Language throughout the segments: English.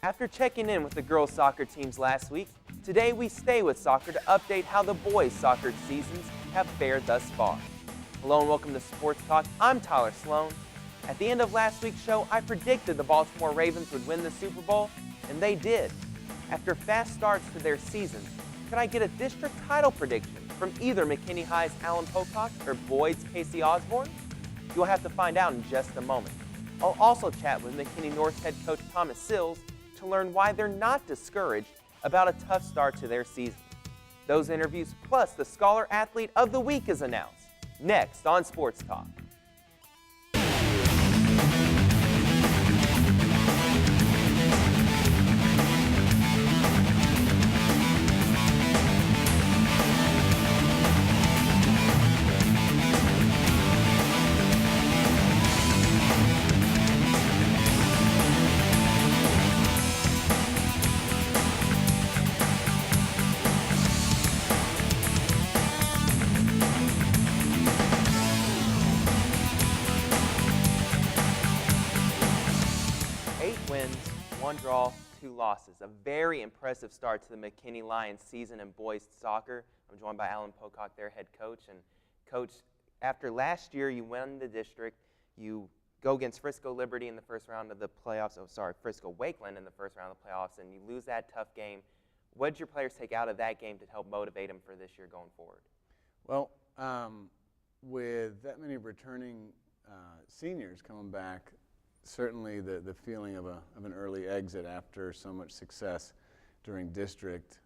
After checking in with the girls' soccer teams last week, today we stay with soccer to update how the boys' soccer seasons have fared thus far. Hello and welcome to Sports Talk. I'm Tyler Sloan. At the end of last week's show, I predicted the Baltimore Ravens would win the Super Bowl, and they did. After fast starts to their season, could I get a district title prediction from either McKinney High's Alan Pocock or Boyd's Casey Osborne? You'll have to find out in just a moment. I'll also chat with McKinney North's head coach Thomas Sills to learn why they're not discouraged about a tough start to their season. Those interviews plus the Scholar Athlete of the Week is announced. Next on Sports Talk. One draw, 2 losses. A very impressive start to the McKinney Lions season in boys soccer. I'm joined by Alan Pocock, their head coach. And Coach, after last year you won the district, you go against Frisco Liberty in the first round of the playoffs, Frisco Wakeland in the first round of the playoffs, and you lose that tough game. What did your players take out of that game to help motivate them for this year going forward? Well, with that many returning seniors coming back, certainly the feeling of an early exit after so much success during district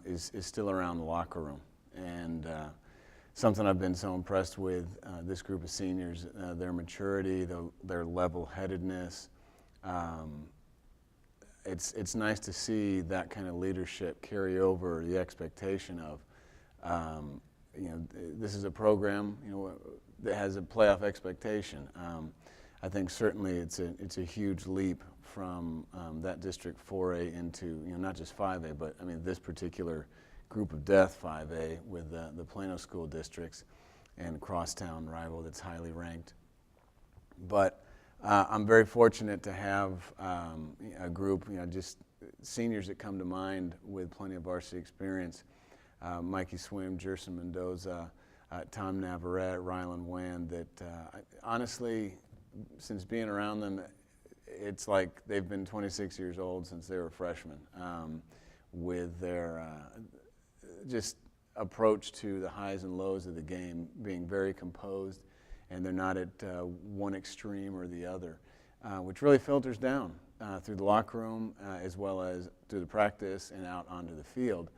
is still around the locker room. And something I've been so impressed with this group of seniors, their maturity, their level-headedness. It's nice to see that kind of leadership carry over the expectation of, this is a program, that has a playoff expectation. I think certainly it's a huge leap from that District 4A into not just 5A, but I mean this particular group of death 5A with the Plano school districts and crosstown rival that's highly ranked. But I'm very fortunate to have a group, just seniors that come to mind with plenty of varsity experience. Mikey Swim, Jerson Mendoza, Tom Navarrete, Rylan Wand, that honestly, since being around them, it's like they've been 26 years old since they were freshmen, with their just approach to the highs and lows of the game being very composed, and they're not at one extreme or the other, which really filters down through the locker room as well as through the practice and out onto the field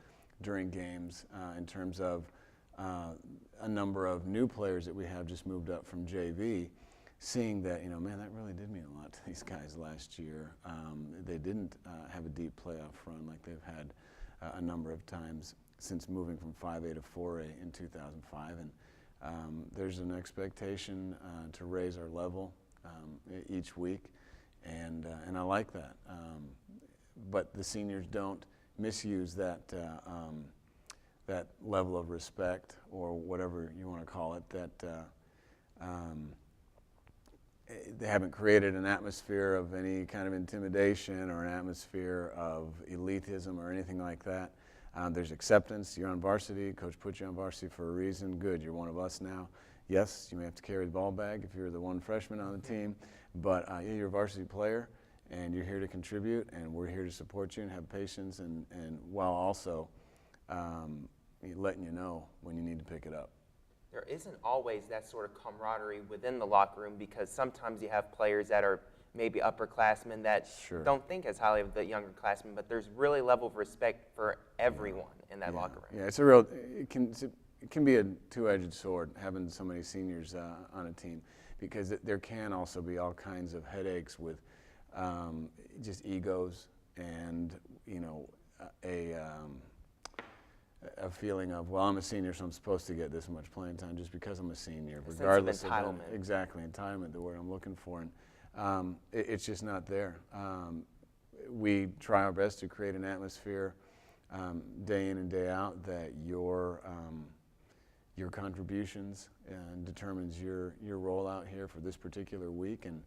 during games in terms of a number of new players that we have just moved up from JV. Seeing that, man, that really did mean a lot to these guys last year. They didn't have a deep playoff run like they've had a number of times since moving from 5A to 4A in 2005. And there's an expectation to raise our level each week, and I like that. But the seniors don't misuse that that level of respect, or whatever you want to call it, that they haven't created an atmosphere of any kind of intimidation or an atmosphere of elitism or anything like that. There's acceptance. You're on varsity. Coach put you on varsity for a reason. Good, you're one of us now. Yes, you may have to carry the ball bag if you're the one freshman on the team, but you're a varsity player, and you're here to contribute, and we're here to support you and have patience, and while also letting you know when you need to pick it up. There isn't always that sort of camaraderie within the locker room, because sometimes you have players that are maybe upperclassmen that don't think as highly of the younger classmen, but there's really level of respect for everyone in that locker room. Yeah, it can be a two-edged sword having so many seniors on a team, because there can also be all kinds of headaches with just egos and a feeling of, well, I'm a senior, so I'm supposed to get this much playing time just because I'm a senior, regardless of entitlement. Exactly, entitlement, the word I'm looking for, and it's just not there. We try our best to create an atmosphere day in and day out that your contributions determines your role out here for this particular week, and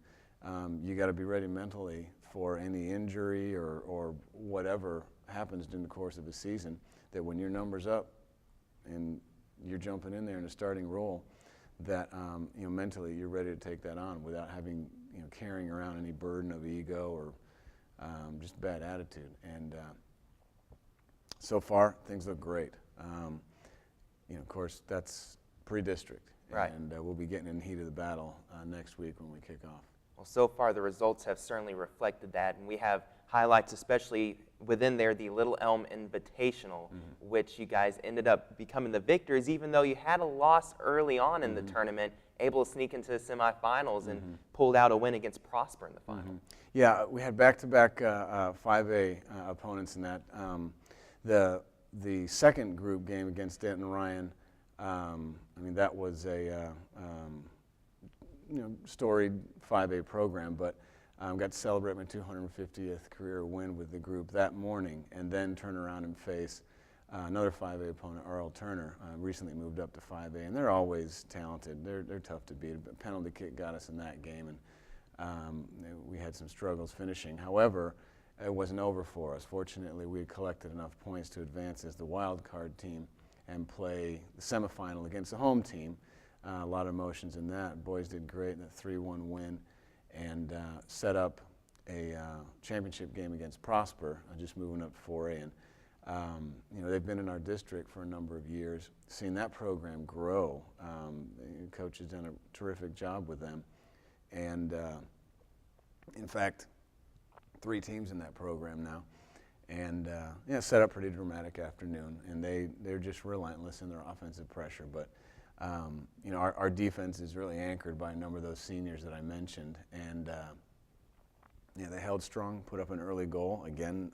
you got to be ready mentally for any injury or whatever happens during the course of a season, that when your number's up and you're jumping in there in a starting role, that mentally you're ready to take that on without having carrying around any burden of ego or just bad attitude. And so far things look great. Of course that's pre-district, right? And we'll be getting in the heat of the battle next week when we kick off. Well, so far the results have certainly reflected that, and we have highlights, especially within there, the Little Elm Invitational, which you guys ended up becoming the victors, even though you had a loss early on in the tournament, able to sneak into the semifinals and pulled out a win against Prosper in the final. Yeah, we had back-to-back 5A opponents in that. The second group game against Denton Ryan, that was a storied 5A program, but got to celebrate my 250th career win with the group that morning, and then turn around and face another 5A opponent, R.L. Turner, recently moved up to 5A, and they're always talented. They're tough to beat. A penalty kick got us in that game, and we had some struggles finishing. However, it wasn't over for us. Fortunately, we had collected enough points to advance as the wild card team and play the semifinal against the home team. A lot of emotions in that. Boys did great in a 3-1 win, and set up a championship game against Prosper, just moving up to 4A. And they've been in our district for a number of years. Seeing that program grow, the coach has done a terrific job with them. And in fact, 3 teams in that program now. And set up pretty dramatic afternoon. And they're just relentless in their offensive pressure. But our defense is really anchored by a number of those seniors that I mentioned, and they held strong, put up an early goal. Again,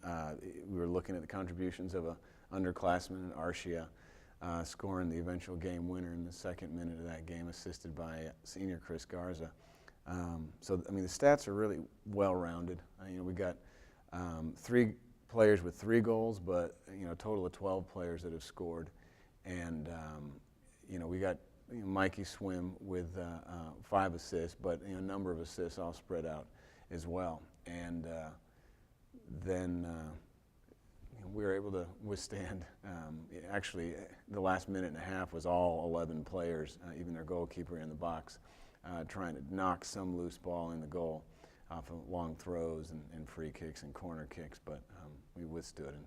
we were looking at the contributions of an underclassman in Arcia, scoring the eventual game winner in the second minute of that game, assisted by senior Chris Garza. The stats are really well-rounded. We got 3 players with 3 goals, but a total of 12 players that have scored, and we got Mikey Swim with 5 assists, but a number of assists all spread out as well. And then we were able to withstand, actually the last minute and a half was all 11 players, even their goalkeeper in the box, trying to knock some loose ball in the goal off of long throws and free kicks and corner kicks, but we withstood and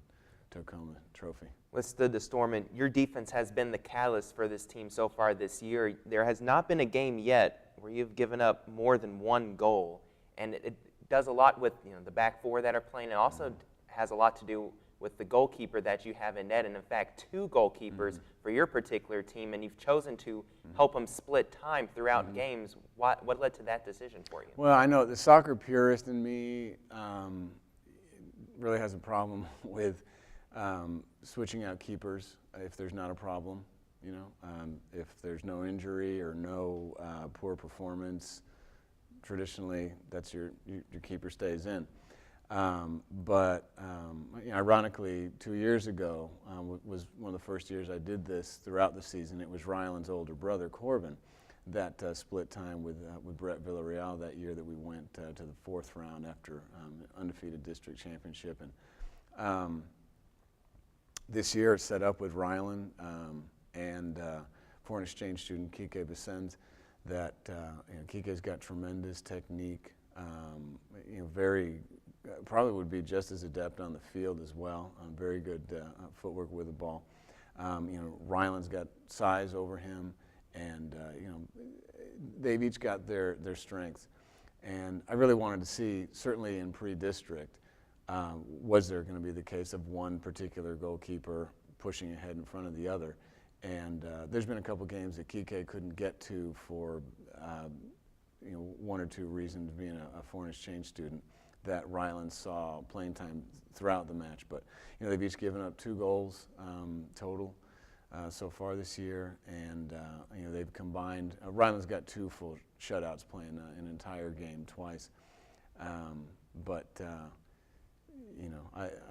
took home a trophy. Withstood the storm, and your defense has been the catalyst for this team so far this year. There has not been a game yet where you've given up more than 1 goal, and it does a lot with the back 4 that are playing. It also has a lot to do with the goalkeeper that you have in net, and in fact 2 goalkeepers for your particular team, and you've chosen to help them split time throughout games. What led to that decision for you? Well, I know the soccer purist in me really has a problem with switching out keepers if there's not a problem, if there's no injury or no poor performance. Traditionally, that's your keeper stays in. But ironically, 2 years ago was one of the first years I did this throughout the season. It was Ryland's older brother, Corbin, that split time with Brett Villarreal that year that we went to the 4th round after undefeated district championship. And this year it's set up with Ryland and foreign exchange student Kike Vicens. That Kike's got tremendous technique, probably would be just as adept on the field as well. Very good footwork with the ball. Ryland's got size over him, and they've each got their strengths. And I really wanted to see, certainly in pre-district, was there going to be the case of one particular goalkeeper pushing ahead in front of the other? And there's been a couple games that Kike couldn't get to for 1 or 2 reasons, being a foreign exchange student, that Ryland saw playing time throughout the match. But they've each given up 2 goals total so far this year, and they've combined. Ryland's got 2 full shutouts, playing an entire game twice. I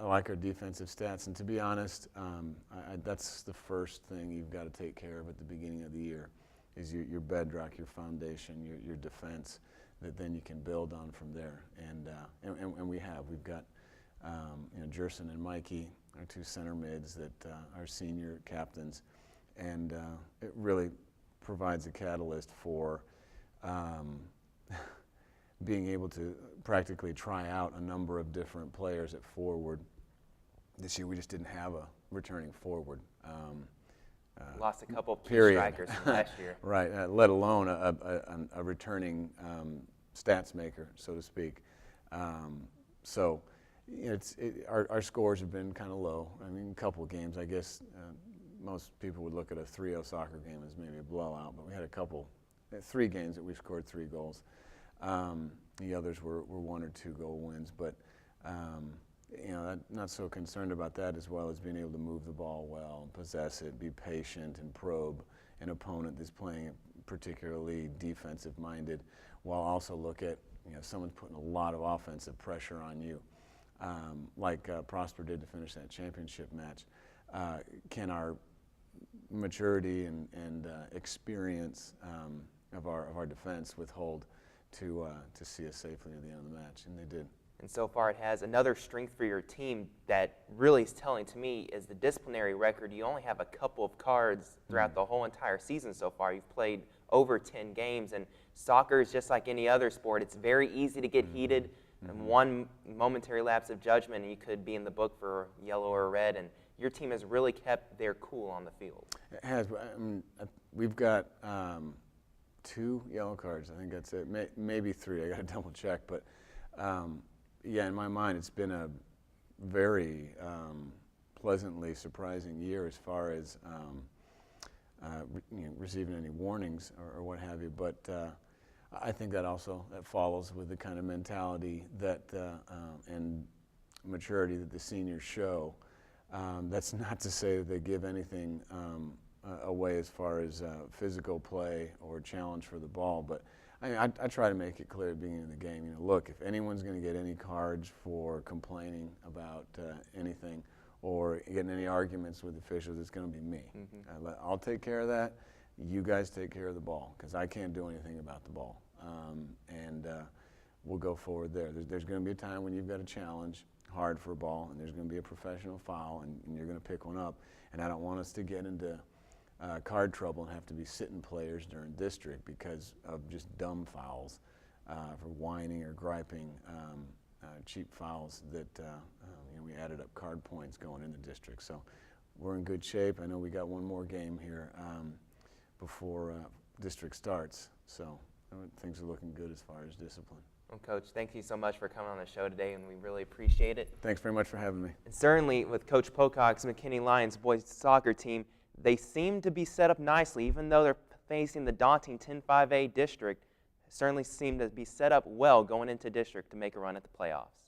like our defensive stats, and to be honest, that's the first thing you've got to take care of at the beginning of the year, is your bedrock, your foundation, your defense. that then you can build on from there. And we have. We've got Jerson and Mikey, our two center mids that are senior captains, and it really provides a catalyst for being able to practically try out a number of different players at forward. This year we just didn't have a returning forward. Lost a couple of key period. strikers from last year. Right, let alone a returning stats maker, so to speak. So our scores have been kind of low. I mean, a couple of games, I guess most people would look at a 3-0 soccer game as maybe a blowout, but we had 3 games that we scored 3 goals. The others were 1 or 2 goal wins, but I'm not so concerned about that, as well as being able to move the ball well, possess it, be patient, and probe an opponent that's playing particularly defensive-minded, while also look at someone's putting a lot of offensive pressure on you, like Prosper did to finish that championship match. Can our maturity and experience of our defense withhold to see us safely at the end of the match? And they did. And so far it has. Another strength for your team that really is telling to me is the disciplinary record. You only have a couple of cards throughout the whole entire season so far. You've played over 10 games, and soccer is just like any other sport. It's very easy to get heated, and one momentary lapse of judgment and you could be in the book for yellow or red, and your team has really kept their cool on the field. It has. I mean, we've got 2 yellow cards. I think that's it. Maybe 3. I got to double check, but yeah, in my mind, it's been a very pleasantly surprising year as far as receiving any warnings or what have you. But I think that follows with the kind of mentality that and maturity that the seniors show. That's not to say that they give anything away as far as physical play or challenge for the ball, but I try to make it clear at the beginning of the game, look, if anyone's going to get any cards for complaining about anything or getting any arguments with officials, it's going to be me. I'll take care of that. You guys take care of the ball, because I can't do anything about the ball. And we'll go forward there. There's going to be a time when you've got to challenge hard for a ball, and there's going to be a professional foul, and you're going to pick one up. And I don't want us to get into card trouble and have to be sitting players during district because of just dumb fouls for whining or griping, cheap fouls that we added up card points going into district. So we're in good shape. I know we got one more game here before district starts, so things are looking good as far as discipline. Well, Coach, thank you so much for coming on the show today, and we really appreciate it. Thanks very much for having me. And certainly with Coach Pocock's McKinney Lions boys soccer team, they seem to be set up nicely, even though they're facing the daunting 10-5A district. Certainly seem to be set up well going into district to make a run at the playoffs.